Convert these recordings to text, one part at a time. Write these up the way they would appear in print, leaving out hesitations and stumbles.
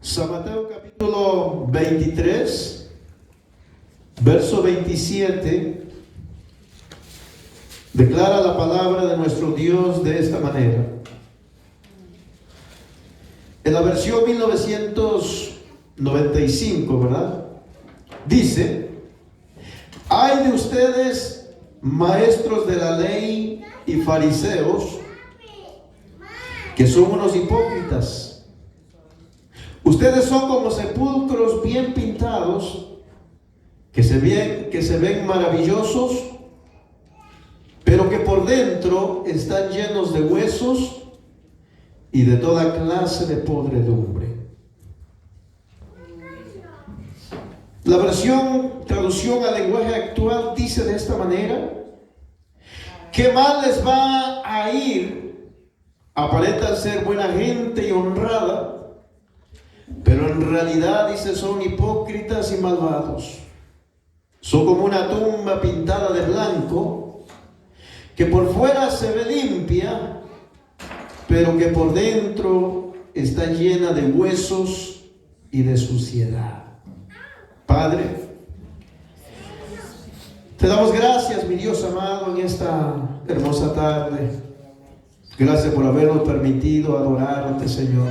San Mateo capítulo 23, verso 27, declara la palabra de nuestro Dios de esta manera. En la versión 1995, ¿verdad? Dice: ay de ustedes, maestros de la ley y fariseos, que son unos hipócritas. Ustedes son como sepulcros bien pintados, que se ven maravillosos, pero que por dentro están llenos de huesos y de toda clase de podredumbre. La traducción al lenguaje actual dice de esta manera: ¿qué mal les va a ir? Aparentan ser buena gente y honrada, pero en realidad, dice, son hipócritas y malvados. Son como una tumba pintada de blanco, que por fuera se ve limpia, pero que por dentro está llena de huesos y de suciedad. Padre, te damos gracias, mi Dios amado, en esta hermosa tarde. Gracias por habernos permitido adorarte, Señor.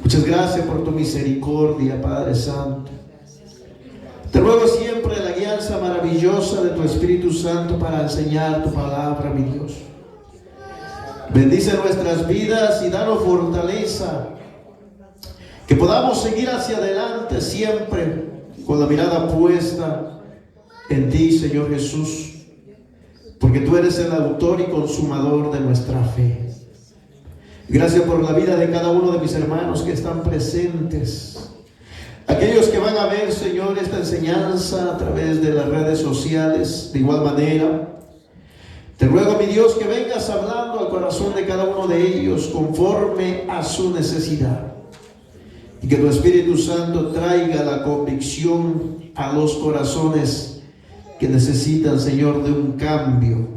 Muchas gracias por tu misericordia, Padre Santo. Te ruego siempre la guianza maravillosa de tu Espíritu Santo para enseñar tu palabra, mi Dios. Bendice nuestras vidas y danos fortaleza, que podamos seguir hacia adelante siempre con la mirada puesta en ti, Señor Jesús, porque tú eres el autor y consumador de nuestra fe. Gracias por la vida de cada uno de mis hermanos que están presentes. Aquellos que van a ver, Señor, esta enseñanza a través de las redes sociales, de igual manera. Te ruego, mi Dios, que vengas hablando al corazón de cada uno de ellos conforme a su necesidad. Y que tu Espíritu Santo traiga la convicción a los corazones que necesitan, Señor, de un cambio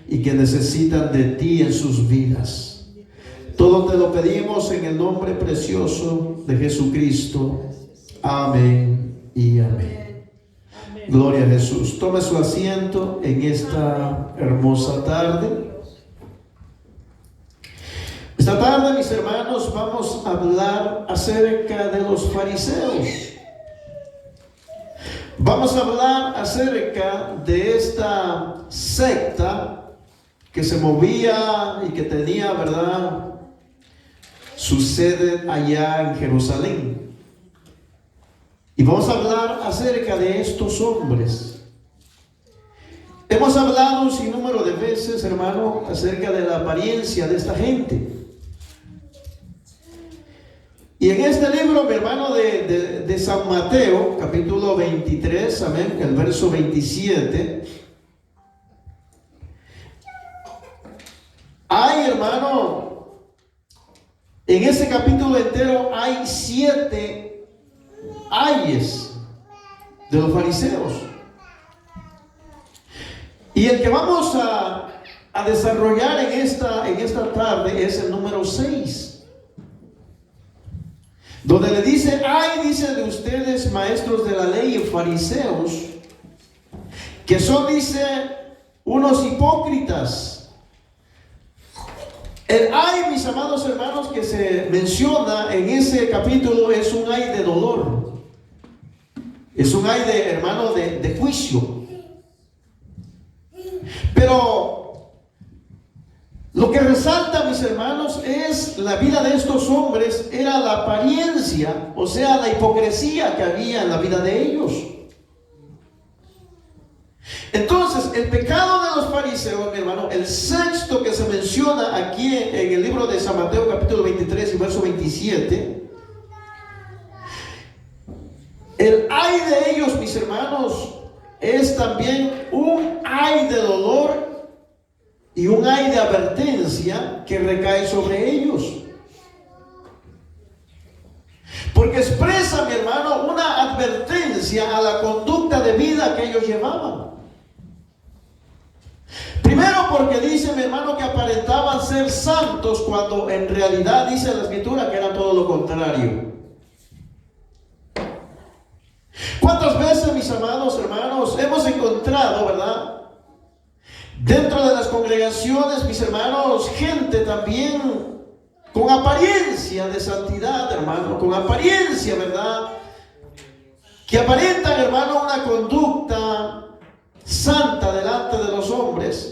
y que necesitan de ti en sus vidas. Todo te lo pedimos en el nombre precioso de Jesucristo. Amén y amén. Gloria a Jesús. Tome su asiento en esta hermosa tarde. Esta tarde, mis hermanos, vamos a hablar acerca de los fariseos. Vamos a hablar acerca de esta secta que se movía y que tenía, ¿verdad?, su sede allá en Jerusalén. Y vamos a hablar acerca de estos hombres. Hemos hablado un sinnúmero de veces, hermano, acerca de la apariencia de esta gente. Y en este libro, mi hermano, de San Mateo, capítulo 23, amén, el verso 27, hay, hermano, en ese capítulo entero hay 7 ayes de los fariseos. Y el que vamos a desarrollar en esta tarde es el número 6. Donde le dice: ay, dice, de ustedes, maestros de la ley y fariseos, que son, dice, unos hipócritas. El ay, mis amados hermanos, que se menciona en ese capítulo es un ay de dolor. Es un ay de, hermano, de juicio. Pero lo que resalta, mis hermanos, es la vida de estos hombres, era la apariencia, o sea, la hipocresía que había en la vida de ellos. Entonces, el pecado de los fariseos, mi hermano, el sexto que se menciona aquí en el libro de San Mateo, capítulo 23 y verso 27, el ay de ellos, mis hermanos, es también un ay de dolor y un ay de advertencia que recae sobre ellos. Porque expresa, mi hermano, una advertencia a la conducta de vida que ellos llevaban. Primero porque dice, mi hermano, que aparentaban ser ser santos cuando en realidad dice la Escritura que era todo lo contrario. ¿Cuántas veces, mis amados hermanos, hemos encontrado, verdad, dentro de las congregaciones, mis hermanos, gente también con apariencia de santidad, hermano, con apariencia, verdad, que aparentan, hermano, una conducta santa delante de los hombres,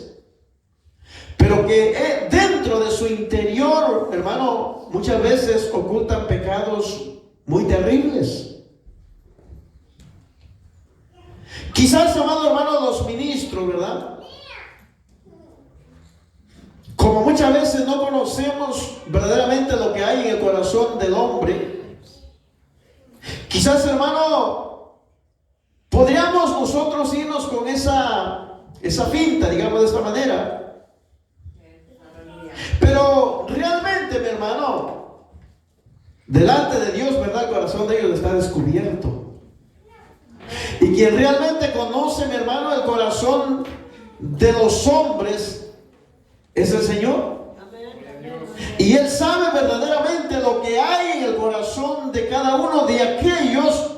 pero que dentro de su interior, hermano, muchas veces ocultan pecados muy terribles. Quizás, amado hermano, los ministros, ¿verdad? Como muchas veces no conocemos verdaderamente lo que hay en el corazón del hombre, quizás, hermano, podríamos nosotros irnos con esa finta, digamos de esta manera. Pero realmente, mi hermano, delante de Dios, ¿verdad? El corazón de ellos está descubierto. Y quien realmente conoce, mi hermano, el corazón de los hombres es el Señor. Y Él sabe verdaderamente lo que hay en el corazón de cada uno de aquellos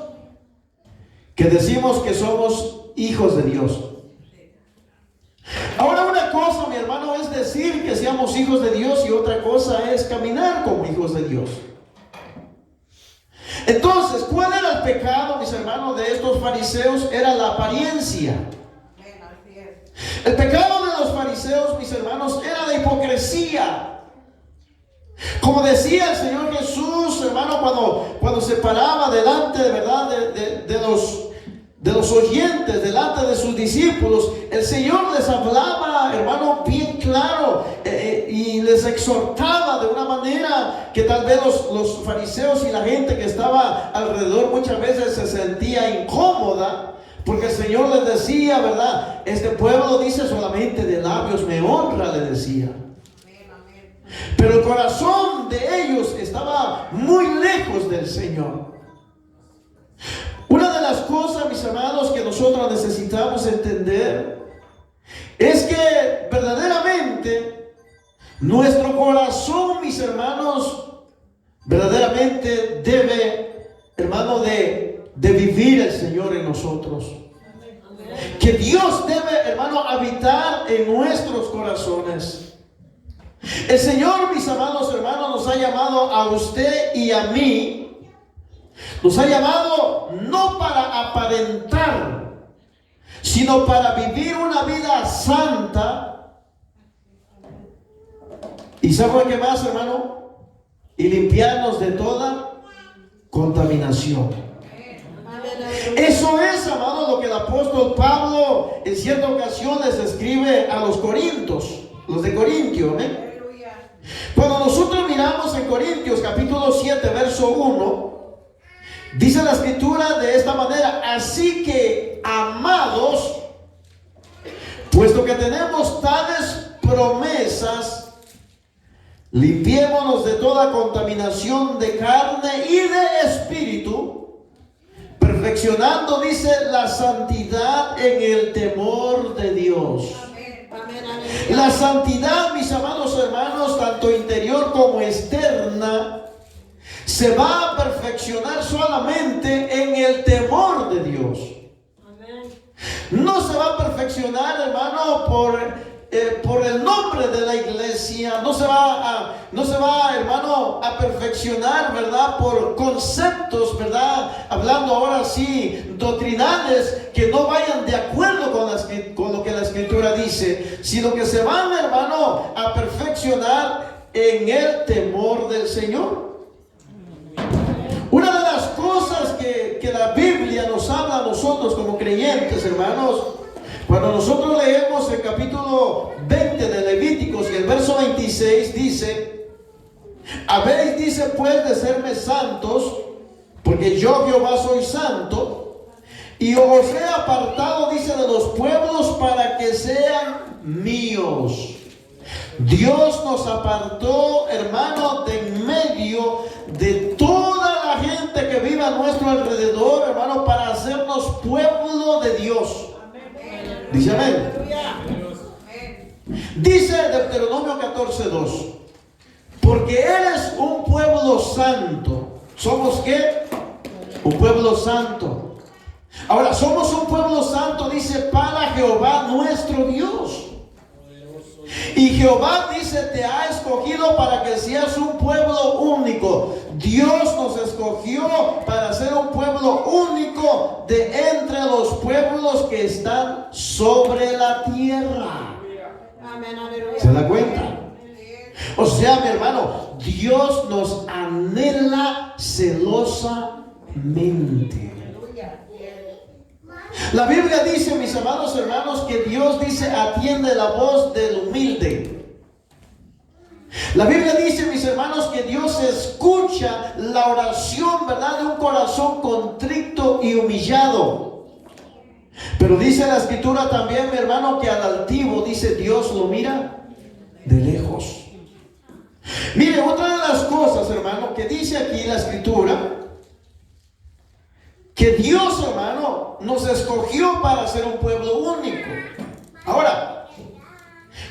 que decimos que somos hijos de Dios. Ahora, una cosa, mi hermano, es decir que seamos hijos de Dios, y otra cosa es caminar como hijos de Dios. Entonces, ¿cuál era el pecado, mis hermanos, de estos fariseos? Era la apariencia. El pecado de los fariseos, mis hermanos, era la hipocresía. Como decía el Señor Jesús, hermano, cuando se paraba delante de verdad de los oyentes, delante de sus discípulos, el Señor les hablaba, hermano, bien claro, y les exhortaba de una manera que tal vez los fariseos y la gente que estaba alrededor muchas veces se sentía incómoda, porque el Señor les decía, ¿verdad? Este pueblo dice solamente de labios me honra, le decía. Pero el corazón de ellos estaba muy lejos del Señor. Una de las cosas, mis amados, que nosotros necesitamos entender es que verdaderamente nuestro corazón, mis hermanos, verdaderamente debe, hermano, de vivir el Señor en nosotros. Que Dios debe, hermano, habitar en nuestros corazones. El Señor, mis amados hermanos, nos ha llamado a usted y a mí. Nos ha llamado no para aparentar, sino para vivir una vida santa. ¿Y sabe qué más, hermano? Y limpiarnos de toda contaminación. Eso es, amado, lo que el apóstol Pablo en cierta ocasión les escribe a los corintios, los de Corintio, ¿eh? Cuando nosotros miramos en Corintios capítulo 7, verso 1, dice la Escritura de esta manera: así que, amados, puesto que tenemos tales promesas, limpiémonos de toda contaminación de carne y de espíritu, perfeccionando, dice, la santidad en el temor de Dios. La santidad, mis amados hermanos, tanto interior como externa, se va a perfeccionar solamente en el temor de Dios. No se va a perfeccionar, hermano, por el nombre de la iglesia. No se va, hermano, a perfeccionar, ¿verdad? Por conceptos, ¿verdad? Hablando ahora sí, doctrinales que no vayan de acuerdo con lo que la Escritura dice, sino que se van, hermano, a perfeccionar en el temor del Señor. Una de las cosas que la Biblia nos habla a nosotros como creyentes, hermanos, cuando nosotros leemos el capítulo 20 de Levíticos y el verso 26 dice: habéis, dice, pues de serme santos, porque yo Jehová soy santo, y os he apartado, dice, de los pueblos para que sean míos. Dios nos apartó, hermano, de en medio de toda la gente que vive a nuestro alrededor, hermano, para hacernos pueblo de Dios. Dice amén. Dice Deuteronomio 14:2, porque eres un pueblo santo. ¿Somos qué? Un pueblo santo. Ahora, somos un pueblo santo, dice, para Jehová nuestro Dios. Y Jehová, dice, te ha escogido para que seas un pueblo único. Dios nos escogió para ser un pueblo único de entre los pueblos que están sobre la tierra. ¿Se da cuenta? O sea, mi hermano, Dios nos anhela celosamente. La Biblia dice, mis amados hermanos, que Dios dice, atiende la voz del humilde. La Biblia dice, mis hermanos, que Dios escucha la oración, ¿verdad?, de un corazón contrito y humillado. Pero dice la Escritura también, mi hermano, que al altivo, dice, Dios lo mira de lejos. Mire, otra de las cosas, hermano, que dice aquí la Escritura, que Dios, hermano, nos escogió para ser un pueblo único. Ahora,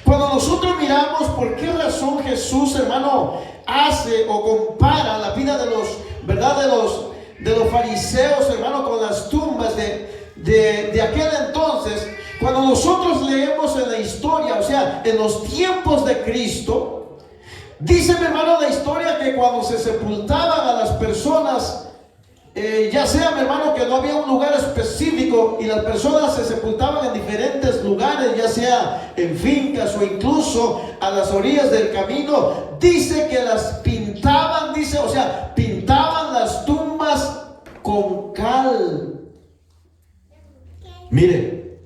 cuando nosotros miramos por qué razón Jesús, hermano, hace o compara la vida de los, ¿verdad?, de los fariseos, hermano, con las tumbas de aquel entonces, cuando nosotros leemos en la historia, o sea, en los tiempos de Cristo, dice, mi hermano, la historia que cuando se sepultaban a las personas, ya sea, mi hermano, que no había un lugar específico y las personas se sepultaban en diferentes lugares, ya sea en fincas o incluso a las orillas del camino, dice que las pintaban, dice, o sea, pintaban las tumbas con cal. Mire,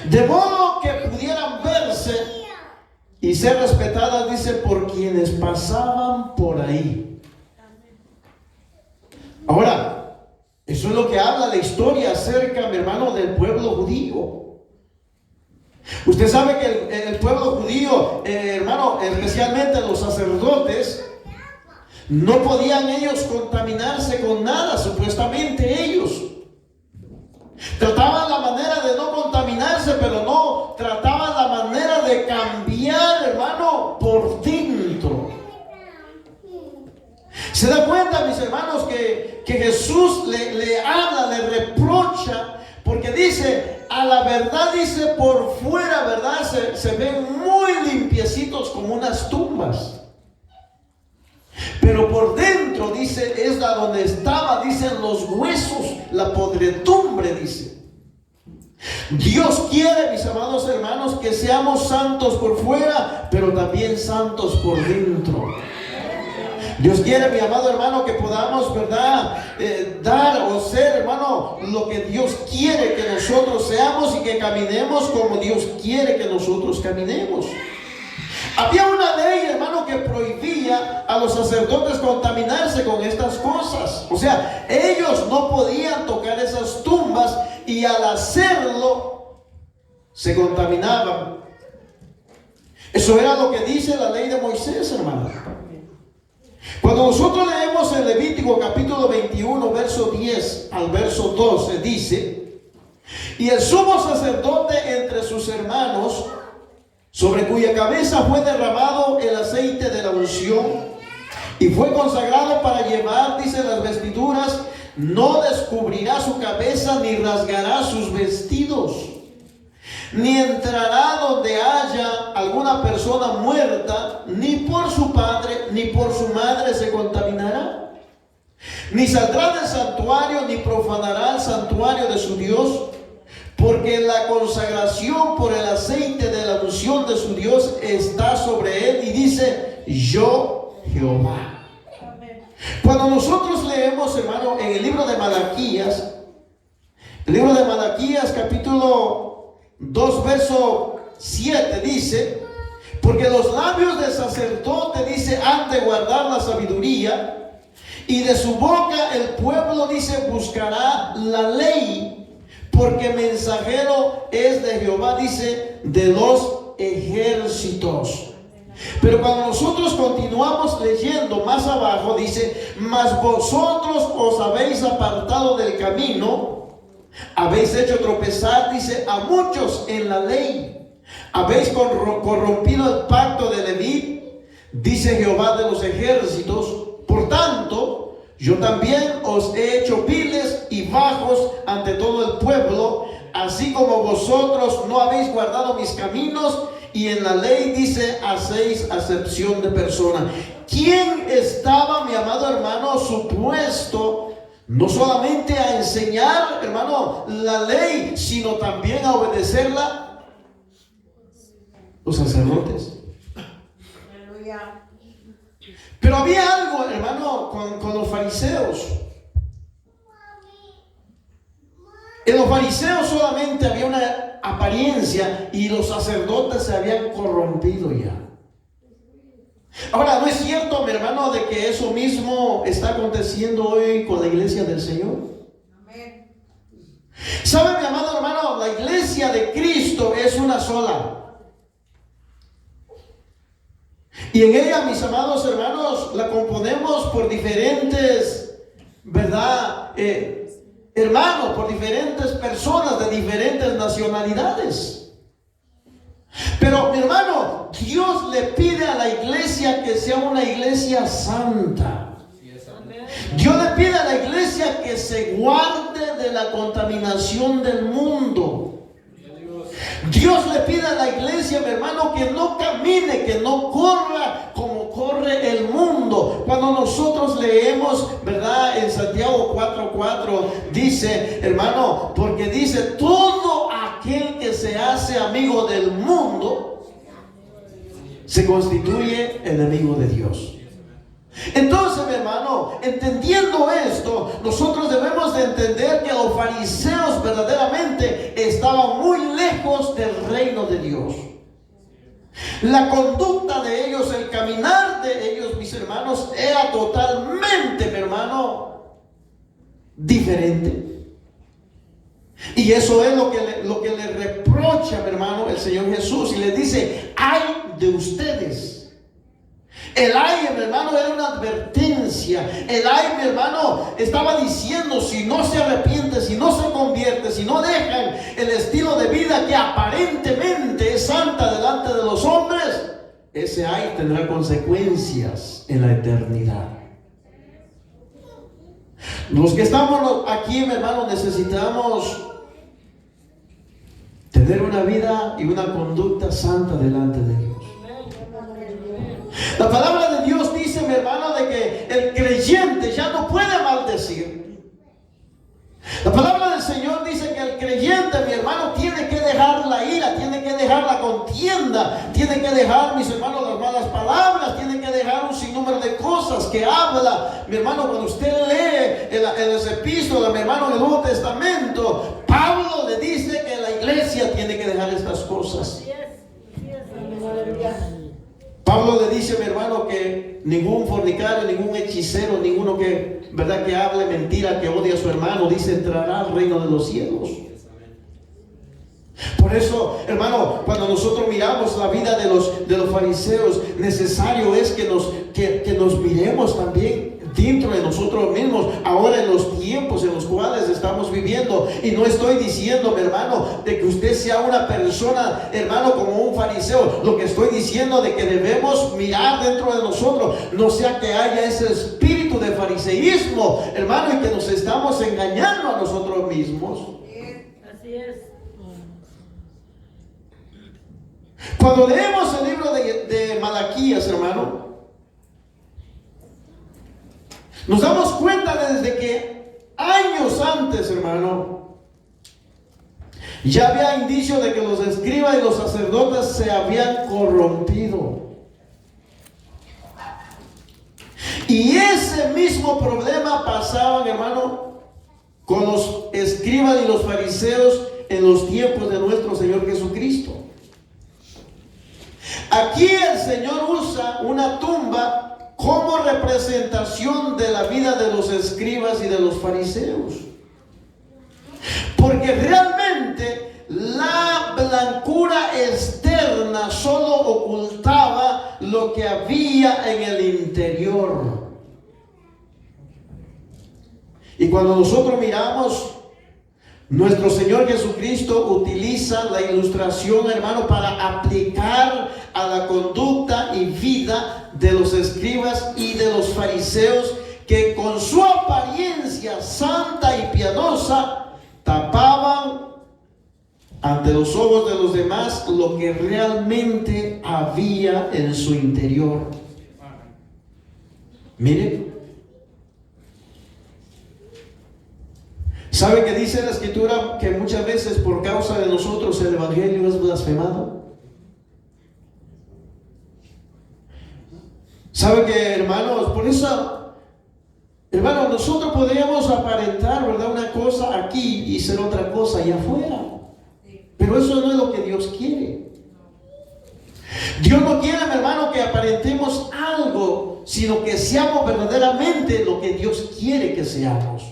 de modo que pudieran verse y ser respetadas, dice, por quienes pasaban por ahí. Ahora, eso es lo que habla la historia acerca, mi hermano, del pueblo judío. Usted sabe que el pueblo judío, hermano, especialmente los sacerdotes, no podían ellos contaminarse con nada, supuestamente ellos. Trataban la manera de no contaminarse, pero no trataban la manera de cambiar, hermano, por dentro. ¿Se da cuenta, mis hermanos, que Jesús le habla, le reprocha? Porque dice, a la verdad, dice, por fuera, ¿verdad?, se ven muy limpiecitos como unas tumbas. Pero por dentro, dice, es la donde estaba, dicen, los huesos, la podredumbre, dice. Dios quiere, mis amados hermanos, que seamos santos por fuera, pero también santos por dentro. Dios quiere, mi amado hermano, que podamos, ¿verdad?, dar o ser, hermano, lo que Dios quiere que nosotros seamos y que caminemos como Dios quiere que nosotros caminemos. Había una ley, hermano, que prohibía a los sacerdotes contaminarse con estas cosas. O sea, ellos no podían tocar esas tumbas y al hacerlo se contaminaban. Eso era lo que dice la ley de Moisés, hermano. Cuando nosotros leemos en Levítico capítulo 21, verso 10 al verso 12, dice: y el sumo sacerdote entre sus hermanos, sobre cuya cabeza fue derramado el aceite de la unción, y fue consagrado para llevar, dice, las vestiduras, no descubrirá su cabeza ni rasgará sus vestidos, ni entrará donde haya alguna persona muerta, ni por su padre ni por su madre se contaminará, ni saldrá del santuario ni profanará el santuario de su Dios, porque la consagración por el aceite de la unción de su Dios está sobre él, y dice: yo Jehová. Cuando nosotros leemos, hermano, en el libro de Malaquías, capítulo 2, verso 7, dice: porque los labios del sacerdote, dice, han de guardar la sabiduría, y de su boca el pueblo, dice, buscará la ley, porque mensajero es de Jehová, dice, de los ejércitos. Pero cuando nosotros continuamos leyendo más abajo, dice: mas vosotros os habéis apartado del camino, habéis hecho tropezar, dice, a muchos en la ley, Habéis corrompido el pacto de Leví, dice Jehová de los ejércitos. Por tanto, yo también os he hecho viles y bajos ante todo el pueblo, así como vosotros no habéis guardado mis caminos, y en la ley dice, hacéis acepción de persona. ¿Quién estaba, mi amado hermano, supuesto no solamente a enseñar, hermano, la ley, sino también a obedecerla? Los sacerdotes. Pero había algo, hermano, con los fariseos. En los fariseos solamente había una apariencia y los sacerdotes se habían corrompido ya. Ahora, ¿no es cierto, mi hermano, de que eso mismo está aconteciendo hoy con la iglesia del Señor? Amén. ¿Sabe, mi amado hermano? La iglesia de Cristo es una sola. Y en ella, mis amados hermanos, la componemos por diferentes, ¿verdad? Hermanos, por diferentes personas de diferentes nacionalidades. Pero, mi hermano, Dios le pide a la iglesia que sea una iglesia santa. Dios le pide a la iglesia que se guarde de la contaminación del mundo. Dios le pide a la iglesia, mi hermano, que no camine, que no corra como corre el mundo. Cuando nosotros leemos, ¿verdad? En Santiago 4:4 dice, hermano, porque dice, todo aquel que se hace amigo del mundo se constituye enemigo de Dios. Entonces, mi hermano, entendiendo esto, nosotros debemos de entender que los fariseos verdaderamente estaban muy lejos del reino de Dios. La conducta de ellos, el caminar de ellos, mis hermanos, era totalmente, mi hermano, diferente. Y eso es lo que le reprocha, mi hermano, el Señor Jesús, y le dice, ay de ustedes. El ay, mi hermano, era una advertencia. El ay, mi hermano, estaba diciendo, si no se arrepiente, si no se convierte, si no dejan el estilo de vida que aparentemente es santa delante de los hombres, ese ay tendrá consecuencias en la eternidad. Los que estamos aquí, mi hermano, necesitamos tener una vida y una conducta santa delante de Dios. La palabra de Dios dice, mi hermano, de que el creyente ya no puede maldecir. La palabra del Señor dice que el creyente, mi hermano, tiene que dejar la ira, tiene que dejar la contienda, tiene que dejar, mis hermanos, las malas palabras, tiene que dejar un sinnúmero de cosas que habla. Mi hermano, cuando usted lee en las epístolas, mi hermano, en el Nuevo Testamento, Pablo le dice que la iglesia tiene que dejar estas cosas. Pablo le dice, mi hermano, que ningún fornicario, ningún hechicero, ninguno que, ¿verdad?, que hable mentira, que odie a su hermano, dice, entrará al reino de los cielos. Por eso, hermano, cuando nosotros miramos la vida de los fariseos, necesario es que nos miremos también dentro de nosotros mismos, ahora en los tiempos en los cuales estamos viviendo. Y no estoy diciendo, mi hermano, de que usted sea una persona, hermano, como un fariseo. Lo que estoy diciendo de que debemos mirar dentro de nosotros, no sea que haya ese espíritu de fariseísmo, hermano, y que nos estamos engañando a nosotros mismos. Así es. Cuando leemos el libro de Malaquías, hermano, nos damos cuenta desde que años antes, hermano, ya había indicio de que los escribas y los sacerdotes se habían corrompido. Y ese mismo problema pasaba, hermano, con los escribas y los fariseos en los tiempos de nuestro Señor Jesucristo. Aquí el Señor usa una tumba como representación de la vida de los escribas y de los fariseos, porque realmente la blancura externa solo ocultaba lo que había en el interior. Y cuando nosotros miramos, Nuestro Señor Jesucristo utiliza la ilustración, hermano, para aplicar a la conducta y vida de los escribas y de los fariseos, que con su apariencia santa y piadosa tapaban ante los ojos de los demás lo que realmente había en su interior. Miren, ¿sabe que dice la Escritura que muchas veces por causa de nosotros el Evangelio es blasfemado? ¿Sabe que, hermanos, por eso, hermanos, nosotros podríamos aparentar, ¿verdad?, una cosa aquí y ser otra cosa allá afuera? Pero eso no es lo que Dios quiere. Dios no quiere, mi hermano, que aparentemos algo, sino que seamos verdaderamente lo que Dios quiere que seamos.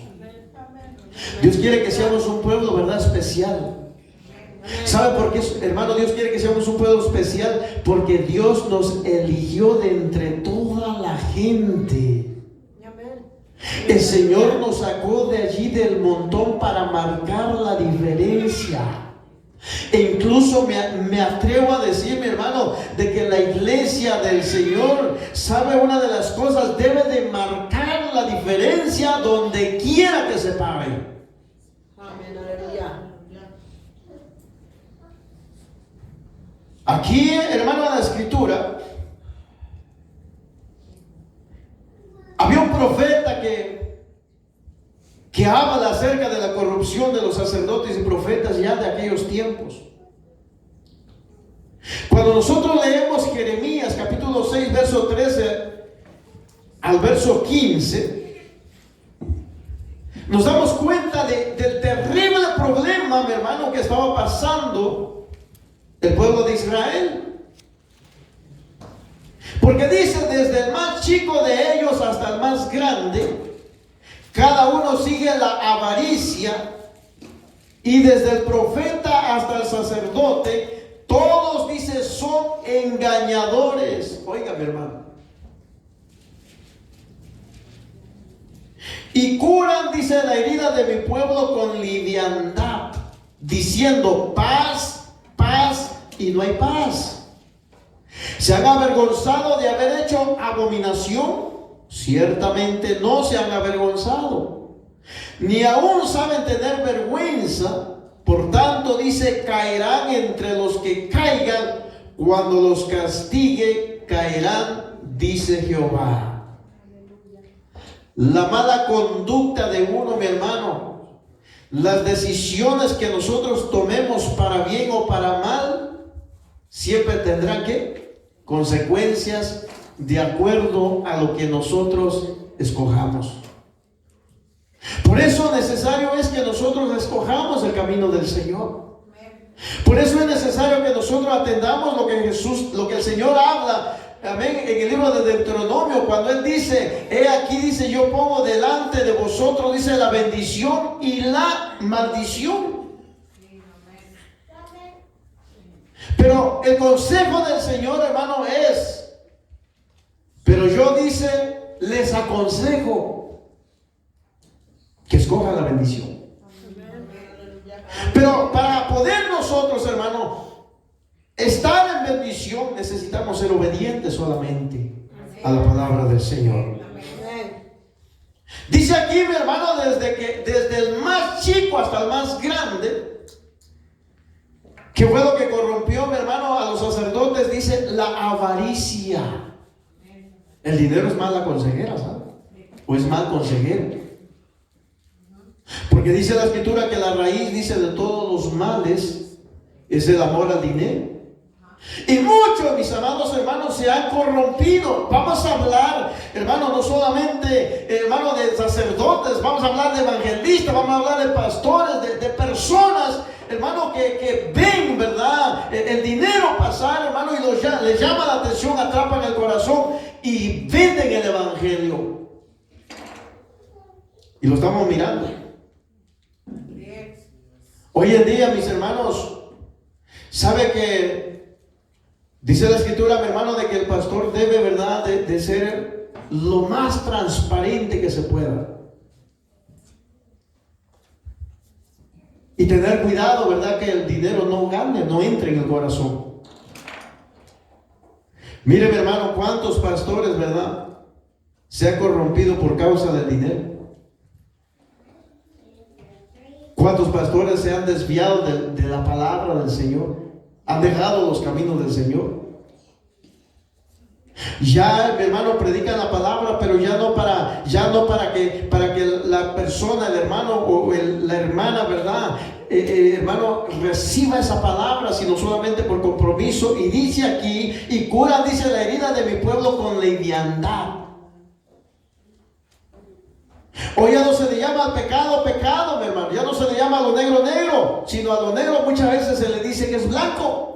Dios quiere que seamos un pueblo, ¿verdad?, especial. ¿Sabe por qué, hermano, Dios quiere que seamos un pueblo especial? Porque Dios nos eligió de entre toda la gente. El Señor nos sacó de allí del montón para marcar la diferencia. E incluso me atrevo a decir, mi hermano, de que la iglesia del Señor, sabe, una de las cosas, debe de marcar la diferencia donde quiera que se pare. Amén, aleluya. Aquí, hermano, en la Escritura había un profeta que habla acerca de la corrupción de los sacerdotes y profetas ya de aquellos tiempos. Cuando nosotros leemos Jeremías capítulo 6, verso 13 al verso 15, nos damos cuenta del terrible problema, mi hermano, que estaba pasando el pueblo de Israel. Porque dice, desde el más chico de ellos hasta el más grande, cada uno sigue la avaricia, y desde el profeta hasta el sacerdote, todos, dice, son engañadores. Oiga, mi hermano. Y curan, dice, la herida de mi pueblo con liviandad, diciendo paz, paz, y no hay paz. Se han avergonzado de haber hecho abominación. Ciertamente no se han avergonzado, ni aún saben tener vergüenza. Por tanto, dice, caerán entre los que caigan, cuando los castigue, caerán, dice Jehová. La mala conducta de uno, mi hermano, las decisiones que nosotros tomemos para bien o para mal, siempre tendrán ¿qué? Consecuencias de acuerdo a lo que nosotros escojamos. Por eso necesario es que nosotros escojamos el camino del Señor. Por eso es necesario que nosotros atendamos lo que el Señor habla, amén, en el libro de Deuteronomio, cuando Él dice, he aquí, dice, yo pongo delante de vosotros, dice, la bendición y la maldición. Pero el consejo del Señor, hermano, es, pero yo, dice, les aconsejo que escojan la bendición. Pero para poder nosotros, hermano, estar en bendición, necesitamos ser obedientes solamente a la palabra del Señor. Dice aquí, mi hermano, desde el más chico hasta el más grande, que fue lo que corrompió, mi hermano, a los sacerdotes, dice la avaricia. El dinero es mala consejera, ¿sabe? O es mal consejero. Porque dice la Escritura que la raíz, dice, de todos los males es el amor al dinero. Y muchos, mis amados hermanos, se han corrompido. Vamos a hablar, hermano, no solamente, hermano, de sacerdotes, vamos a hablar de evangelistas, vamos a hablar de pastores, de personas, hermano, que ven, ¿verdad?, el dinero pasar, hermano, y les llama la atención, atrapan el corazón y venden el evangelio. Y lo estamos mirando. Hoy en día, mis hermanos, sabe que dice la Escritura, mi hermano, de que el pastor debe, ¿verdad?, de ser lo más transparente que se pueda. Y tener cuidado, ¿verdad? Que el dinero no gane, no entre en el corazón. Mire, mi hermano, cuántos pastores, ¿verdad?, se han corrompido por causa del dinero. ¿Cuántos pastores se han desviado de la palabra del Señor? Han dejado los caminos del Señor. Ya, mi hermano, predican la palabra, pero ya no para que la persona, el hermano o la hermana, ¿verdad?, hermano, reciba esa palabra, sino solamente por compromiso. Y dice aquí, y cura, dice, la herida de mi pueblo con liviandad. Hoy ya no se le llama al pecado, pecado, mi hermano. Ya no se le llama a lo negro, negro, sino a lo negro muchas veces se le dice que es blanco.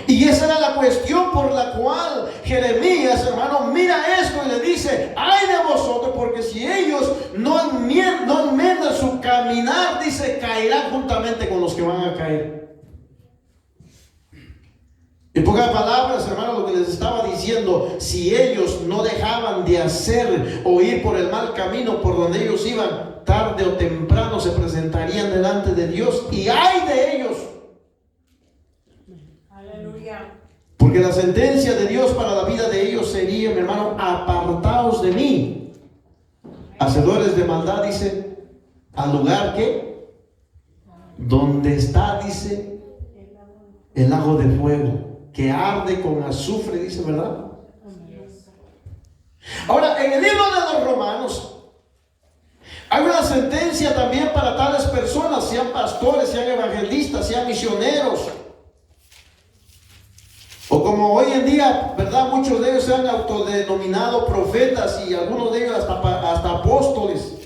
Y esa era la cuestión por la cual Jeremías, hermano, mira esto y le dice: ay de vosotros, porque si ellos no enmiendan su caminar, dice, caerán juntamente con los que van a caer. En pocas palabras, hermano, lo que les estaba diciendo, si ellos no dejaban de hacer o ir por el mal camino por donde ellos iban, tarde o temprano se presentarían delante de Dios, y ay de ellos. Aleluya. Porque la sentencia de Dios para la vida de ellos sería, mi hermano, apartaos de mí, hacedores de maldad, dice, al lugar que, donde está, dice, el lago de fuego, que arde con azufre, dice, ¿verdad? Ahora, en el libro de los Romanos hay una sentencia también para tales personas, sean pastores, sean evangelistas, sean misioneros, o como hoy en día, ¿verdad?, muchos de ellos se han autodenominado profetas y algunos de ellos hasta apóstoles.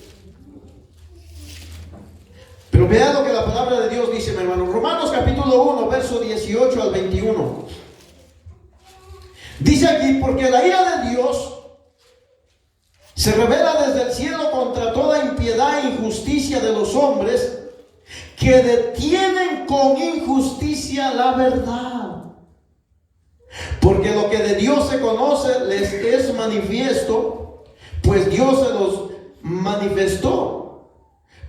Pero vean lo que la palabra de Dios dice, mi hermano. Romanos capítulo 1, verso 18 al 21. Dice aquí: porque la ira de Dios se revela desde el cielo contra toda impiedad e injusticia de los hombres, que detienen con injusticia la verdad. Porque lo que de Dios se conoce les es manifiesto, pues Dios se los manifestó.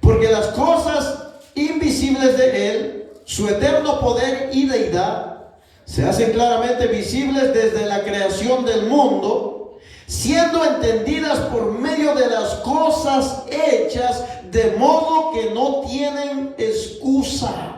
Porque las cosas invisibles de Él, su eterno poder y deidad, se hacen claramente visibles desde la creación del mundo, siendo entendidas por medio de las cosas hechas, de modo que no tienen excusa.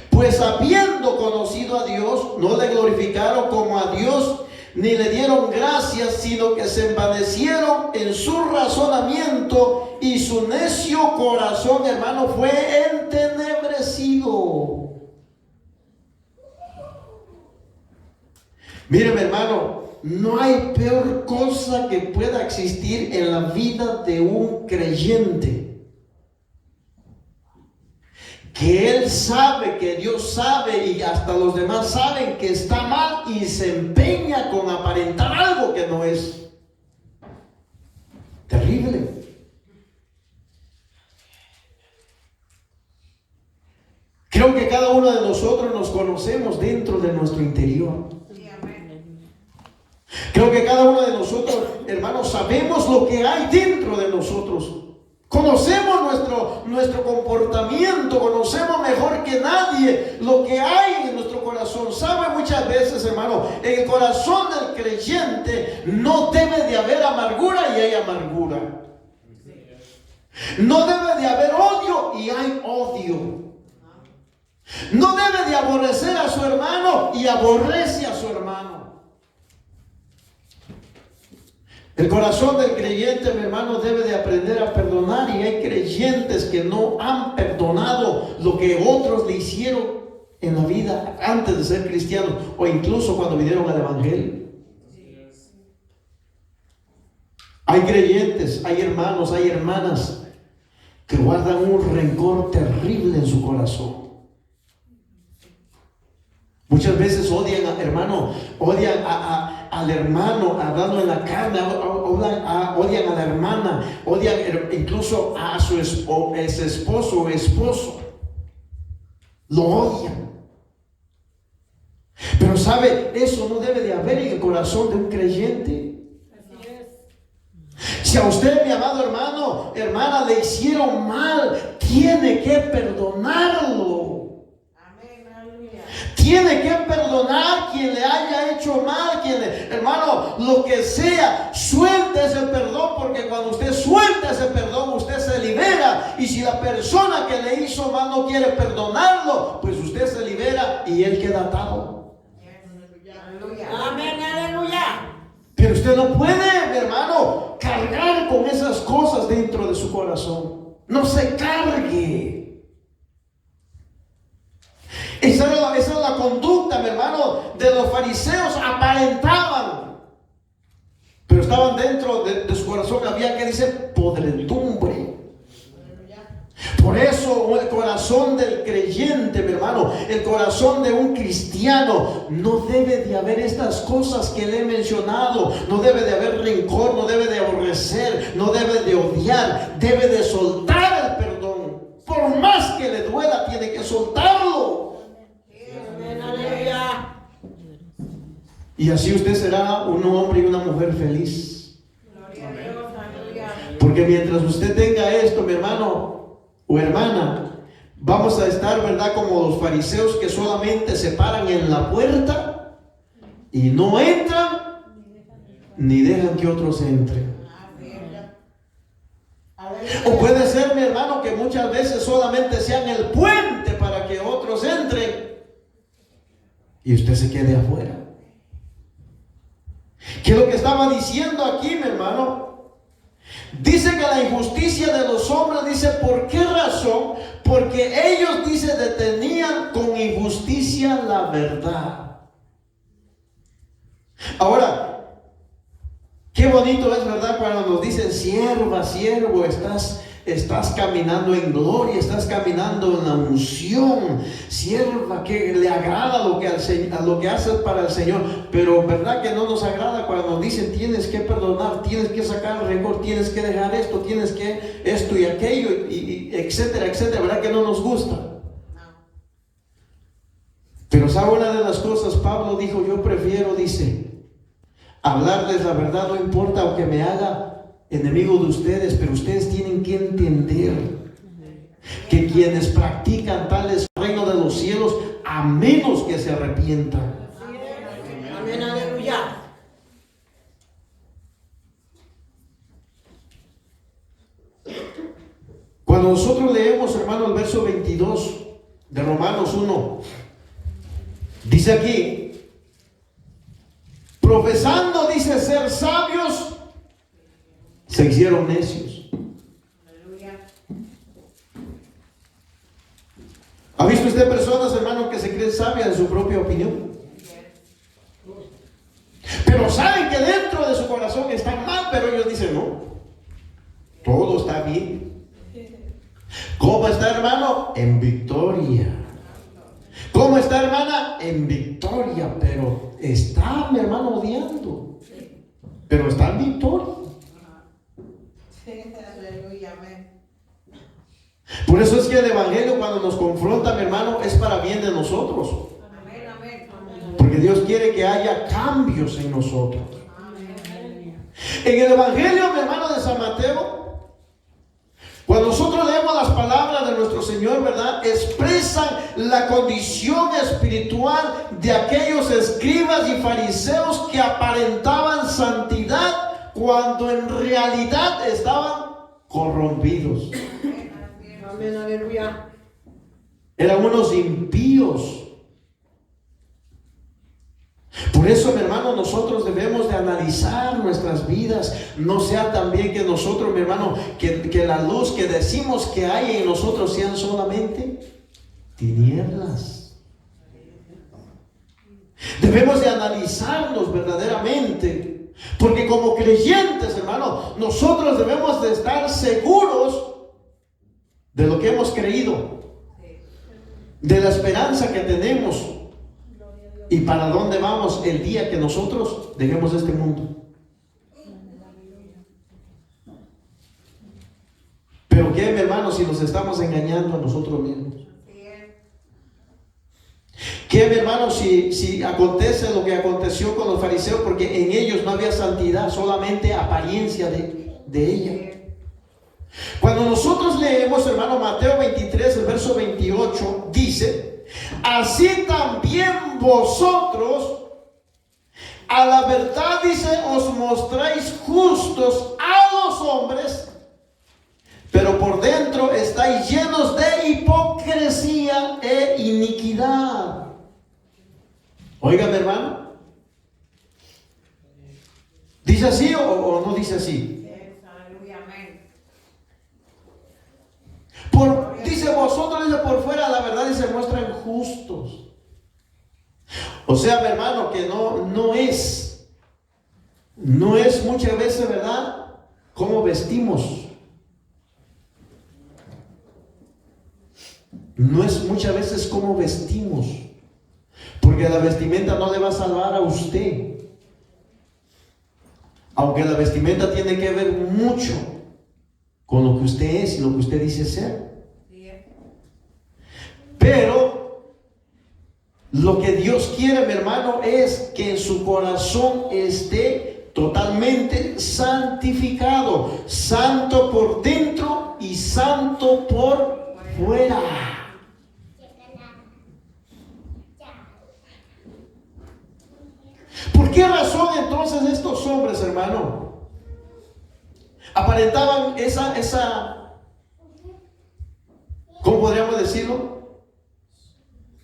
Pues habiendo conocido a Dios, no le glorificaron como a Dios, ni le dieron gracias, sino que se envanecieron en su razonamiento, y su necio corazón, hermano, fue entenebrecido. Míreme, hermano, no hay peor cosa que pueda existir en la vida de un creyente, que él sabe, que Dios sabe, y hasta los demás saben que está mal, y se empeña con aparentar algo que no es. Terrible. Creo que cada uno de nosotros nos conocemos dentro de nuestro interior. Creo que cada uno de nosotros, hermanos, sabemos lo que hay dentro de nosotros. Conocemos nuestro comportamiento, conocemos mejor que nadie lo que hay en nuestro corazón. Sabe, muchas veces, hermano, en el corazón del creyente no debe de haber amargura y hay amargura. No debe de haber odio y hay odio. No debe de aborrecer a su hermano y aborrece a su hermano. El corazón del creyente, mi hermano, debe de aprender a perdonar, y hay creyentes que no han perdonado lo que otros le hicieron en la vida antes de ser cristianos, o incluso cuando vinieron al evangelio. Hay creyentes, hay hermanos, hay hermanas que guardan un rencor terrible en su corazón. Muchas veces odian, hermano, al hermano, hablando en la carne, odian a la hermana, odian incluso a su esposo o esposo. Lo odian. Pero sabe, eso no debe de haber en el corazón de un creyente. Si Si a usted, mi amado hermano, hermana, le hicieron mal, tiene que perdonarlo. Tiene que perdonar quien le haya hecho mal, hermano, lo que sea, suelta ese perdón, porque cuando usted suelta ese perdón, usted se libera. Y si la persona que le hizo mal no quiere perdonarlo, pues usted se libera y él queda atado. Amén, aleluya. Pero usted no puede, hermano, cargar con esas cosas dentro de su corazón. No se cargue. Esa es la conducta, mi hermano, de los fariseos. Aparentaban, pero estaban dentro de su corazón. Había, que dice, podredumbre. Por eso el corazón del creyente, mi hermano, el corazón de un cristiano, no debe de haber estas cosas que le he mencionado. No debe de haber rencor, no debe de aborrecer, no debe de odiar. Debe de soltar el perdón. Por más que le duela, tiene que soltarlo. Y así usted será un hombre y una mujer feliz. Porque mientras usted tenga esto, mi hermano o hermana, vamos a estar, ¿verdad?, como los fariseos, que solamente se paran en la puerta y no entran ni dejan que otros entren. O puede ser, mi hermano, que muchas veces solamente sean el puente para que otros entren y usted se quede afuera. ¿Qué es lo que estaba diciendo aquí, mi hermano? Dice que la injusticia de los hombres, dice, ¿por qué razón? Porque ellos, dice, detenían con injusticia la verdad. Ahora, qué bonito es, ¿verdad?, cuando nos dicen, sierva, siervo, estás caminando en gloria, estás caminando en la unción, sierva, que le agrada lo que haces para el Señor. Pero verdad que no nos agrada cuando nos dicen, tienes que perdonar, tienes que sacar el rencor, tienes que dejar esto, tienes que esto y aquello, y etcétera, etcétera. Verdad que no nos gusta. Pero sabe, una de las cosas, Pablo dijo, yo prefiero, dice, hablarles la verdad, no importa aunque me haga enemigo de ustedes, pero ustedes tienen que entender que quienes practican tales reino de los cielos, a menos que se arrepientan. Amén, aleluya. Cuando nosotros leemos, hermano, el verso 22 de Romanos 1, dice aquí, profesando, dice, ser sabios, se hicieron necios. ¿Ha visto usted personas, hermano, que se creen sabias en su propia opinión? Pero saben que dentro de su corazón están mal, pero ellos dicen, no, todo está bien. ¿Cómo está, hermano? En victoria. ¿Cómo está, hermana? En victoria, pero está, mi hermano, odiando. Pero está en victoria. Por eso es que el evangelio, cuando nos confronta, mi hermano, es para bien de nosotros. Porque Dios quiere que haya cambios en nosotros. En el evangelio, mi hermano, de San Mateo, cuando nosotros leemos las palabras de nuestro Señor, ¿verdad?, expresan la condición espiritual de aquellos escribas y fariseos que aparentaban santidad cuando en realidad estaban corrompidos. Amén, aleluya. Eran unos impíos. Por eso, mi hermano, nosotros debemos de analizar nuestras vidas. No sea también que nosotros, mi hermano, que la luz que decimos que hay en nosotros sean solamente tinieblas. Debemos de analizarnos verdaderamente, porque como creyentes, hermano, nosotros debemos de estar seguros de lo que hemos creído, de la esperanza que tenemos y para dónde vamos el día que nosotros dejemos este mundo. Pero qué, mi hermano, si nos estamos engañando a nosotros mismos. ¿Qué, mi hermano, si acontece lo que aconteció con los fariseos? Porque en ellos no había santidad, solamente apariencia de de ella. Cuando nosotros leemos, hermano, Mateo 23, el verso 28, dice: así también vosotros, a la verdad, dice, os mostráis justos a los hombres, pero por dentro estáis llenos de hipocresía e iniquidad. Óigame, hermano, ¿dice así o no dice así? Dice vosotros, dice por fuera, la verdad, y se muestran justos. O sea, mi hermano, que no es muchas veces, ¿verdad?, cómo vestimos. No es muchas veces cómo vestimos, porque la vestimenta no le va a salvar a usted, aunque la vestimenta tiene que ver mucho con lo que usted es y lo que usted dice ser. Pero lo que Dios quiere, mi hermano, es que en su corazón esté totalmente santificado, santo por dentro y santo por fuera. ¿Por qué razón entonces estos hombres, hermano, aparentaban ¿cómo podríamos decirlo?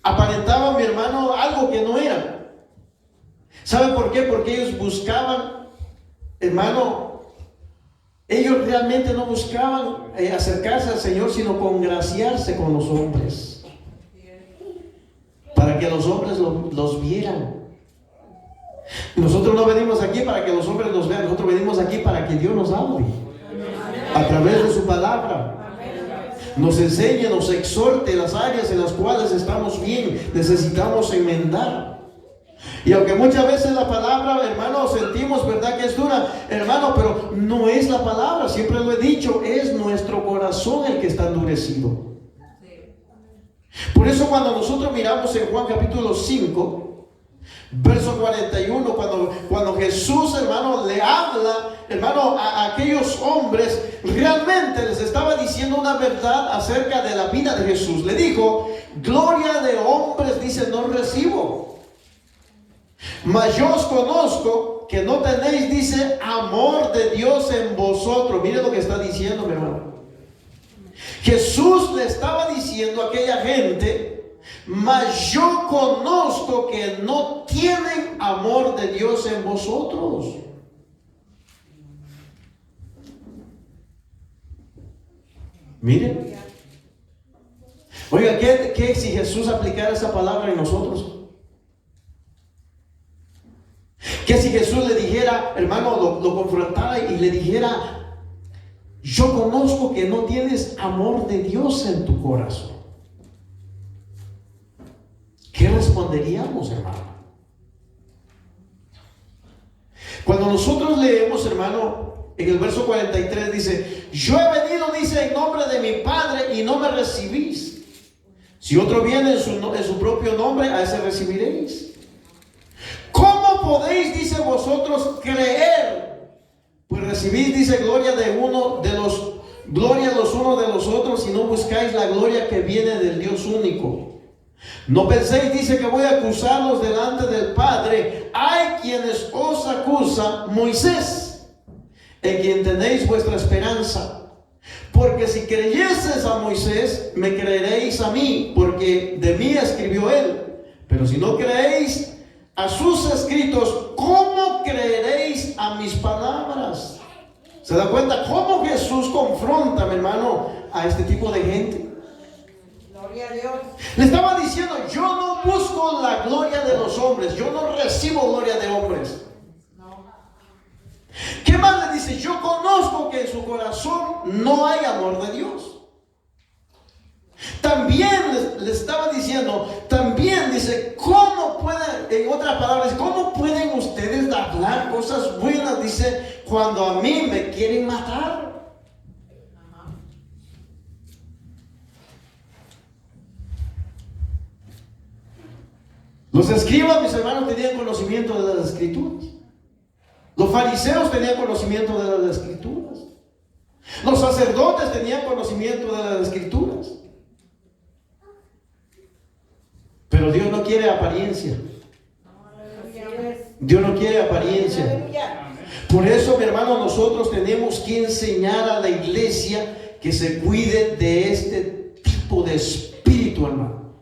Aparentaban, mi hermano, algo que no era. ¿Sabe por qué? Porque ellos buscaban, hermano, ellos realmente no buscaban acercarse al Señor, sino congraciarse con los hombres, para que los hombres los vieran. Nosotros no venimos aquí para que los hombres nos vean, nosotros venimos aquí para que Dios nos hable a través de su palabra. Nos enseñe, nos exhorte las áreas en las cuales estamos bien, necesitamos enmendar. Y aunque muchas veces la palabra, hermano, sentimos, ¿verdad?, que es dura, hermano, pero no es la palabra, siempre lo he dicho, es nuestro corazón el que está endurecido. Por eso cuando nosotros miramos en Juan capítulo 5, verso 41, cuando Jesús, hermano, le habla, hermano, a aquellos hombres, realmente les estaba diciendo una verdad acerca de la vida de Jesús. Le dijo: gloria de hombres, dice, no recibo, mas yo os conozco que no tenéis, dice, amor de Dios en vosotros. Mire lo que está diciendo, mi hermano. Jesús le estaba diciendo a aquella gente: mas yo conozco que no tienen amor de Dios en vosotros. Miren, oiga, ¿qué si Jesús aplicara esa palabra en nosotros? ¿Qué si Jesús le dijera, hermano, lo confrontara y le dijera: yo conozco que no tienes amor de Dios en tu corazón? ¿Qué responderíamos, hermano? Cuando nosotros leemos, hermano, en el verso 43 dice: yo he venido, dice, en nombre de mi Padre y no me recibís. Si otro viene en su propio nombre, a ese recibiréis. ¿Cómo podéis, dice, vosotros creer? Pues recibís, dice, gloria los unos de los otros, y no buscáis la gloria que viene del Dios único. No penséis, dice, que voy a acusarlos delante del Padre. Hay quienes os acusa, Moisés, en quien tenéis vuestra esperanza. Porque si creyeseis a Moisés, me creeréis a mí, porque de mí escribió él. Pero si no creéis a sus escritos, ¿cómo creeréis a mis palabras? ¿Se da cuenta cómo Jesús confronta, mi hermano, a este tipo de gente? Gloria a Dios. Le estaba diciendo: yo no busco la gloria de los hombres, yo no recibo gloria de hombres. No. ¿Qué más le dice? Yo conozco que en su corazón no hay amor de Dios. También le estaba diciendo, también dice, ¿cómo pueden, en otras palabras, cómo pueden ustedes hablar cosas buenas, dice, cuando a mí me quieren matar? Los escribas, mis hermanos, tenían conocimiento de las escrituras. Los fariseos tenían conocimiento de las escrituras. Los sacerdotes tenían conocimiento de las escrituras. Pero Dios no quiere apariencia. Dios no quiere apariencia. Por eso, mi hermano, nosotros tenemos que enseñar a la iglesia que se cuide de este tipo de espíritu, hermano.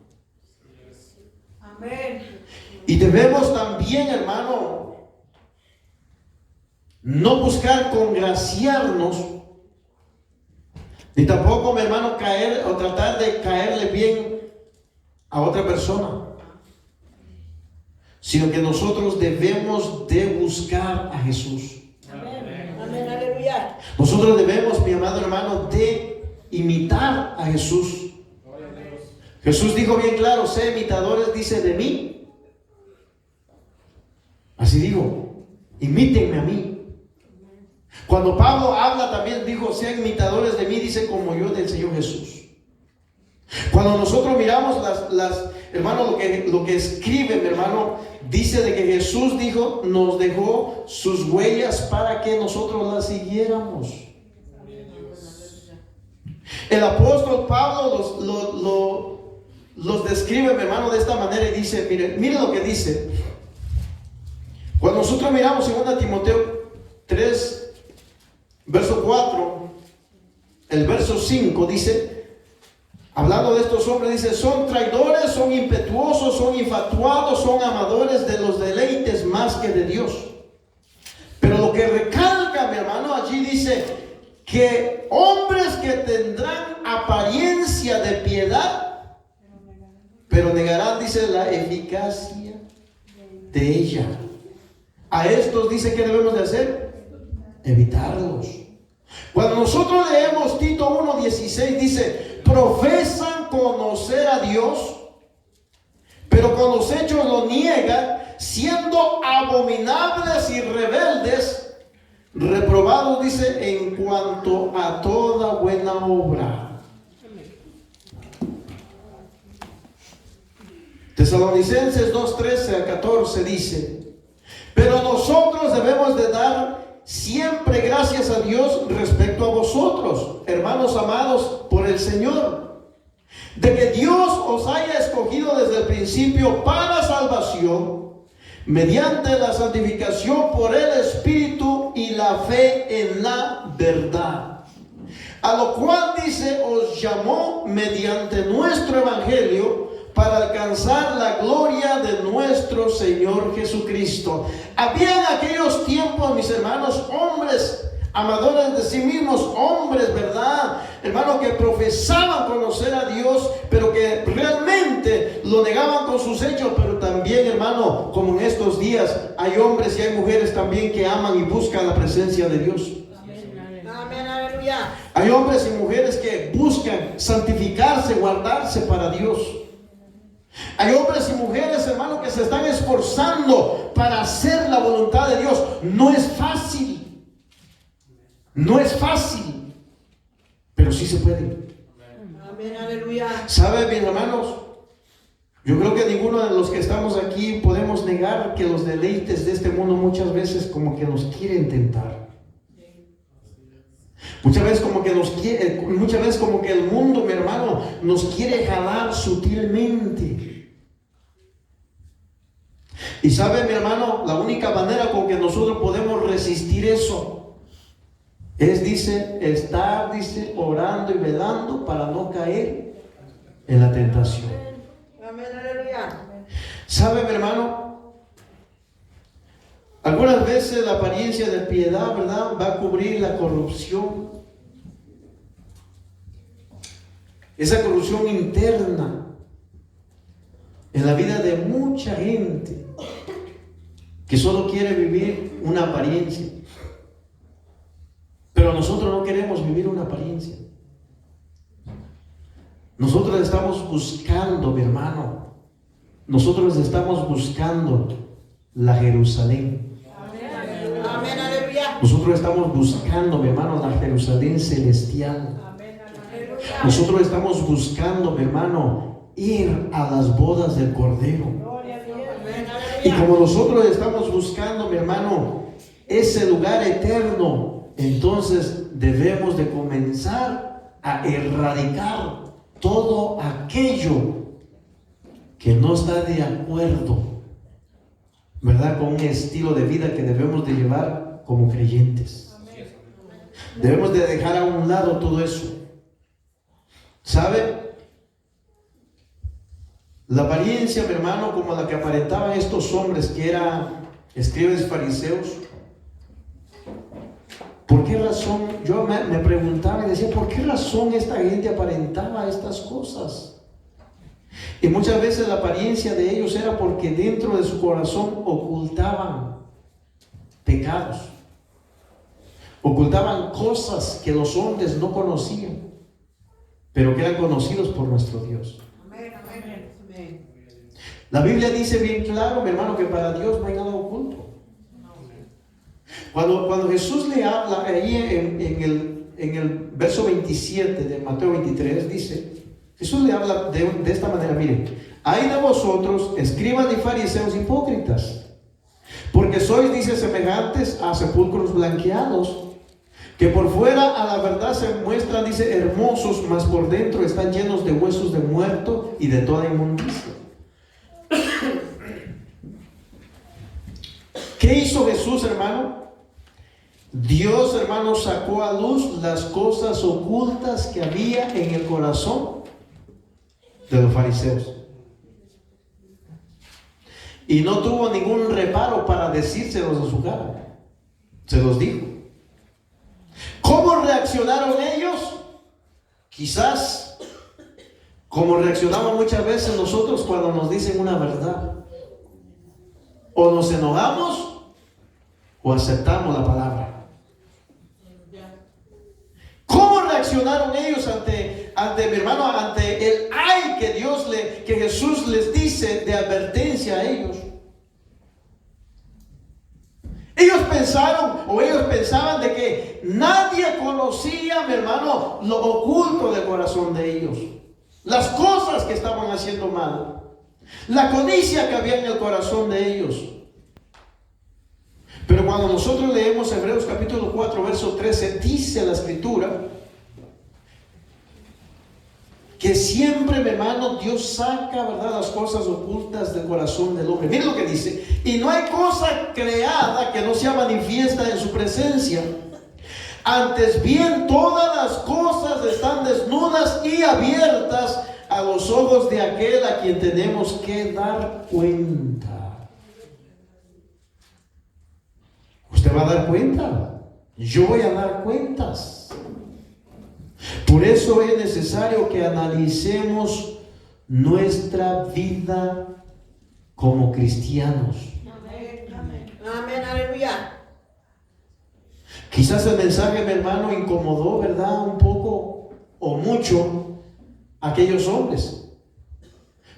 Amén. Y debemos también, hermano, no buscar congraciarnos, ni tampoco, mi hermano, caer o tratar de caerle bien a otra persona, sino que nosotros debemos de buscar a Jesús. Amén. Amén. Aleluya. Nosotros debemos, mi amado hermano, de imitar a Jesús. Jesús dijo bien claro: sé imitadores, dice, de mí. Así dijo: imítenme a mí. Cuando Pablo habla también dijo: sean imitadores de mí, dice, como yo del Señor Jesús. Cuando nosotros miramos hermano, lo que escribe, mi hermano, dice de que Jesús dijo, nos dejó sus huellas para que nosotros las siguiéramos. El apóstol Pablo los describe, mi hermano, de esta manera y dice, mire lo que dice. Cuando nosotros miramos en 2 Timoteo 3, verso 4, el verso 5 dice, hablando de estos hombres, dice: son traidores, son impetuosos, son infatuados, son amadores de los deleites más que de Dios. Pero lo que recalca, mi hermano, allí dice que hombres que tendrán apariencia de piedad, pero negarán, dice, la eficacia de ella. A estos dice que debemos de hacer: evitarlos. Cuando nosotros leemos Tito 1:16, dice: profesan conocer a Dios, pero con los hechos lo niegan, siendo abominables y rebeldes, reprobados, dice, en cuanto a toda buena obra. Tesalonicenses 2:13-14 dice: pero nosotros debemos de dar siempre gracias a Dios respecto a vosotros, hermanos amados por el Señor, de que Dios os haya escogido desde el principio para salvación, mediante la santificación por el Espíritu y la fe en la verdad, a lo cual, dice, os llamó mediante nuestro evangelio para alcanzar la gloria de nuestro Señor Jesucristo. Había en aquellos tiempos, mis hermanos, hombres amadores de sí mismos, hombres, ¿verdad? Hermano, que profesaban conocer a Dios, pero que realmente lo negaban con sus hechos. Pero también, hermano, como en estos días, hay hombres y hay mujeres también que aman y buscan la presencia de Dios. Amén, aleluya. Hay hombres y mujeres que buscan santificarse, guardarse para Dios. Hay hombres y mujeres, hermano, que se están esforzando para hacer la voluntad de Dios. No es fácil. No es fácil. Pero sí se puede. Amén, aleluya. ¿Sabe, mis hermanos? Yo creo que ninguno de los que estamos aquí podemos negar que los deleites de este mundo muchas veces como que nos quieren tentar. Muchas veces como que el mundo, mi hermano, nos quiere jalar sutilmente. Y sabe, mi hermano, la única manera con que nosotros podemos resistir eso es, estar orando y velando para no caer en la tentación. Amén, aleluya. ¿Sabe, mi hermano? Algunas veces la apariencia de piedad, ¿verdad?, va a cubrir la corrupción. Esa corrupción interna en la vida de mucha gente que solo quiere vivir una apariencia. Pero nosotros no queremos vivir una apariencia. Nosotros estamos buscando, mi hermano, nosotros estamos buscando la Jerusalén. Amén, aleluya. Nosotros estamos buscando, mi hermano, la Jerusalén celestial. Nosotros estamos buscando, mi hermano, ir a las bodas del Cordero. Y como nosotros estamos buscando, mi hermano, ese lugar eterno, entonces debemos de comenzar a erradicar todo aquello que no está de acuerdo, ¿verdad?, con un estilo de vida que debemos de llevar como creyentes. Debemos de dejar a un lado todo eso. ¿Sabe? La apariencia, mi hermano, como la que aparentaban estos hombres que eran escribas y fariseos. ¿Por qué razón? Yo me preguntaba y decía, ¿por qué razón esta gente aparentaba estas cosas? Y muchas veces la apariencia de ellos era porque dentro de su corazón ocultaban pecados, ocultaban cosas que los hombres no conocían, pero que eran conocidos por nuestro Dios. Amén, amén, amén. La Biblia dice bien claro, mi hermano, que para Dios no hay nada oculto. Cuando Jesús le habla ahí en el verso 27 de Mateo 23, dice, Jesús le habla de esta manera, miren: hay de vosotros, escribas y fariseos hipócritas, porque sois, dice, semejantes a sepulcros blanqueados, que por fuera a la verdad se muestran, dice, hermosos, mas por dentro están llenos de huesos de muerto y de toda inmundicia. ¿Qué hizo Jesús, hermano? Dios, hermano, sacó a luz las cosas ocultas que había en el corazón de los fariseos. Y no tuvo ningún reparo para decírselos a su cara. Se los dijo. ¿Cómo reaccionaron ellos? Quizás como reaccionamos muchas veces nosotros cuando nos dicen una verdad. O nos enojamos o aceptamos la palabra. ¿Cómo reaccionaron ellos ante mi hermano, ante el ay que Jesús les dice de advertencia a ellos? Ellos pensaban de que nadie conocía, mi hermano, lo oculto del corazón de ellos, las cosas que estaban haciendo mal, la codicia que había en el corazón de ellos. Pero cuando nosotros leemos Hebreos capítulo 4, verso 13, dice la Escritura que siempre, mi hermano, Dios saca, ¿verdad?, las cosas ocultas del corazón del hombre. Miren lo que dice: y no hay cosa creada que no sea manifiesta en su presencia. Antes bien, todas las cosas están desnudas y abiertas a los ojos de aquel a quien tenemos que dar cuenta. Usted va a dar cuenta. Yo voy a dar cuentas. Por eso es necesario que analicemos nuestra vida como cristianos. Amén, amén. Amén, aleluya. Quizás el mensaje, mi hermano, incomodó, ¿verdad?, un poco o mucho a aquellos hombres.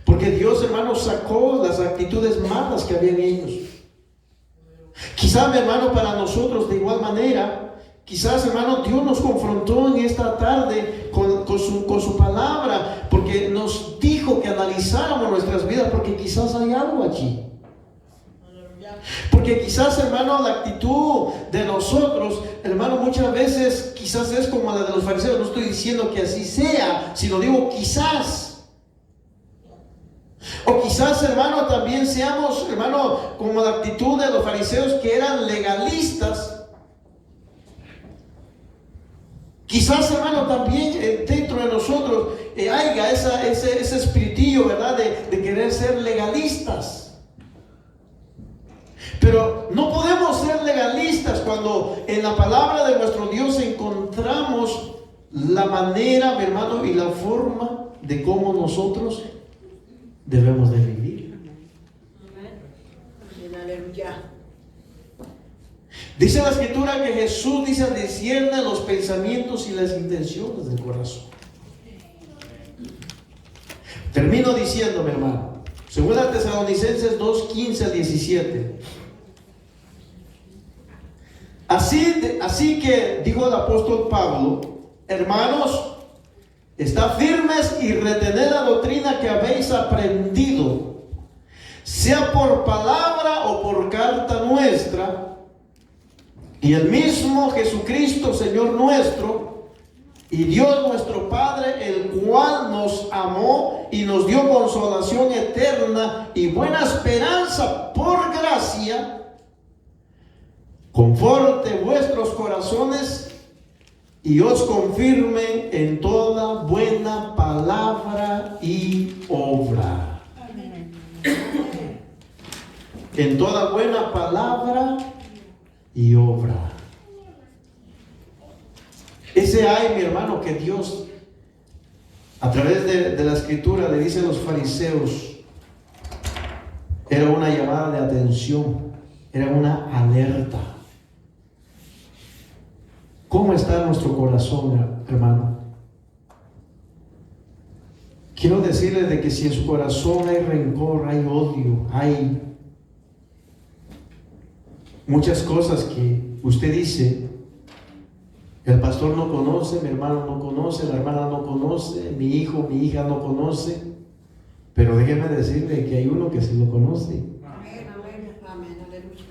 Porque Dios, hermano, sacó las actitudes malas que había en ellos. Quizás, mi hermano, para nosotros de igual manera, quizás, hermano, Dios nos confrontó en esta tarde con su palabra, porque nos dijo que analizáramos nuestras vidas, porque quizás hay algo allí. Porque quizás, hermano, la actitud de nosotros, hermano, muchas veces quizás es como la de los fariseos. No estoy diciendo que así sea, sino digo quizás. O quizás, hermano, también seamos, hermano, como la actitud de los fariseos, que eran legalistas. Quizás, hermano, también dentro de nosotros haya ese espiritillo, ¿verdad?, de querer ser legalistas. Pero no podemos ser legalistas cuando en la palabra de nuestro Dios encontramos la manera, mi hermano, y la forma de cómo nosotros debemos de vivir. Amén, aleluya. Dice la Escritura que Jesús, dice, discierne los pensamientos y las intenciones del corazón. Termino diciendo, mi hermano, según Tesalonicenses 2:15 al 17. Así que dijo el apóstol Pablo: hermanos, estad firmes y retened la doctrina que habéis aprendido, sea por palabra o por carta nuestra, Y el mismo Jesucristo, Señor nuestro, y Dios nuestro Padre, el cual nos amó y nos dio consolación eterna y buena esperanza por gracia, conforte vuestros corazones y os confirme en toda buena palabra y obra. En toda buena palabra y obra. Ese hay, mi hermano, que Dios a través de la escritura le dice a los fariseos, era una llamada de atención, era una alerta. ¿Cómo está nuestro corazón, hermano? Quiero decirles de que si en su corazón hay rencor, hay odio, hay muchas cosas que usted dice, el pastor no conoce, mi hermano no conoce, la hermana no conoce, mi hijo, mi hija no conoce, pero déjeme decirle que hay uno que sí lo conoce. Amén, amén, amén, aleluya.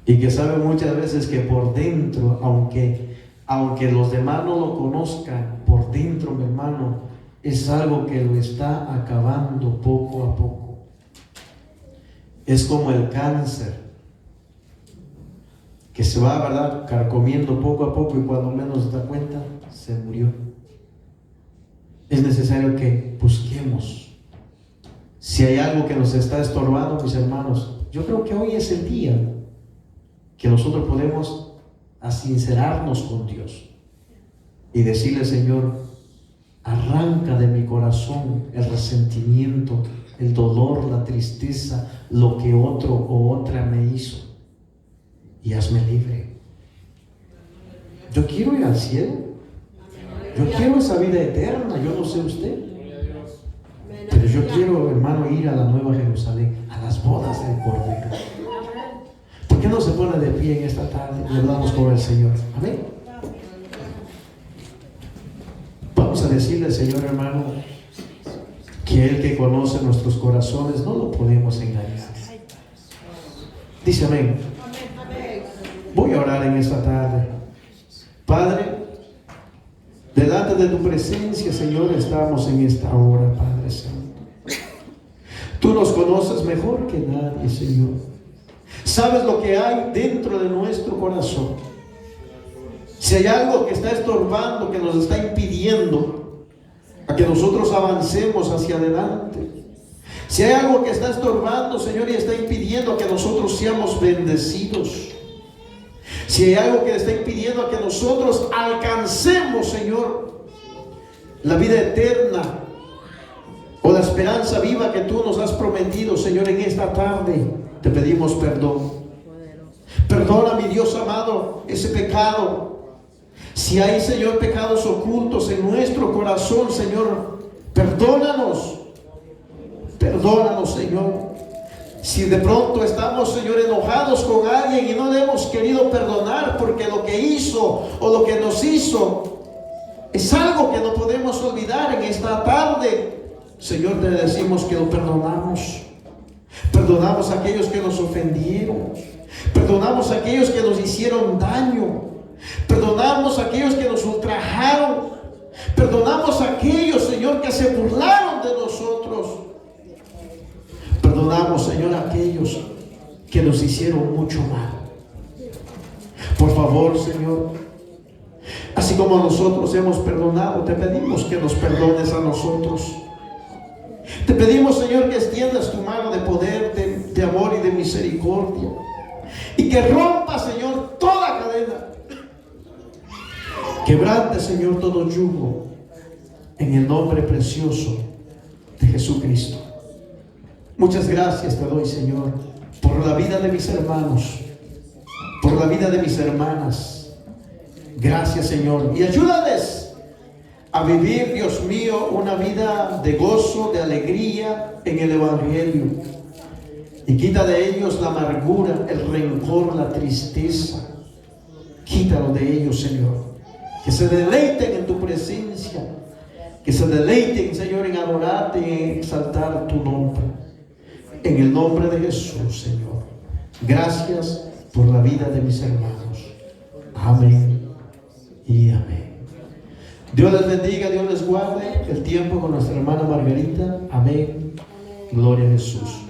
Y que sabe muchas veces que por dentro, aunque los demás no lo conozcan, por dentro, mi hermano, es algo que lo está acabando poco a poco. Es como el cáncer, que se va, ¿verdad?, carcomiendo poco a poco y cuando menos se da cuenta, se murió. Es necesario que busquemos. Si hay algo que nos está estorbando, mis hermanos, yo creo que hoy es el día que nosotros podemos sincerarnos con Dios y decirle: Señor, arranca de mi corazón el resentimiento, el dolor, la tristeza, lo que otro o otra me hizo, y hazme libre. Yo quiero ir al cielo, yo quiero esa vida eterna. Yo no sé usted, pero yo quiero, hermano, ir a la Nueva Jerusalén, a las bodas del Cordero. ¿Por qué no se pone de pie en esta tarde y hablamos con el Señor? Amén. Vamos a decirle al Señor, hermano, que Él que conoce nuestros corazones no lo podemos engañar. Dice amén. Voy a orar en esta tarde. Padre, delante de tu presencia, Señor, estamos en esta hora, Padre Santo. Tú nos conoces mejor que nadie, Señor. Sabes lo que hay dentro de nuestro corazón. Si hay algo que está estorbando, que nos está impidiendo a que nosotros avancemos hacia adelante, si hay algo que está estorbando, Señor, y está impidiendo que nosotros seamos bendecidos, si hay algo que está impidiendo a que nosotros alcancemos, Señor, la vida eterna o la esperanza viva que tú nos has prometido, Señor, en esta tarde, te pedimos perdón. Perdona, mi Dios amado, ese pecado. Si hay, Señor, pecados ocultos en nuestro corazón, Señor, perdónanos. Perdónanos, Señor. Si de pronto estamos, Señor, enojados con alguien y no le hemos querido perdonar porque lo que hizo o lo que nos hizo es algo que no podemos olvidar en esta tarde, Señor, te decimos que lo perdonamos. Perdonamos a aquellos que nos ofendieron. Perdonamos a aquellos que nos hicieron daño. Perdonamos a aquellos que nos ultrajaron. Perdonamos a aquellos, Señor, que se burlaron de nosotros. Perdonamos, Señor, a aquellos que nos hicieron mucho mal. Por favor, Señor, así como nosotros hemos perdonado, te pedimos que nos perdones a nosotros. Te pedimos, Señor, que extiendas tu mano de poder, de amor y de misericordia, y que rompa, Señor, toda cadena. Quebrante, Señor, todo yugo, en el nombre precioso de Jesucristo. Muchas gracias te doy, Señor, por la vida de mis hermanos, por la vida de mis hermanas. Gracias, Señor, y ayúdales a vivir, Dios mío, una vida de gozo, de alegría en el Evangelio. Y quita de ellos la amargura, el rencor, la tristeza. Quítalo de ellos, Señor. Que se deleiten en tu presencia. Que se deleiten, Señor, en adorarte y en exaltar tu nombre. En el nombre de Jesús, Señor. Gracias por la vida de mis hermanos. Amén y amén. Dios les bendiga, Dios les guarde el tiempo con nuestra hermana Margarita. Amén. Gloria a Jesús.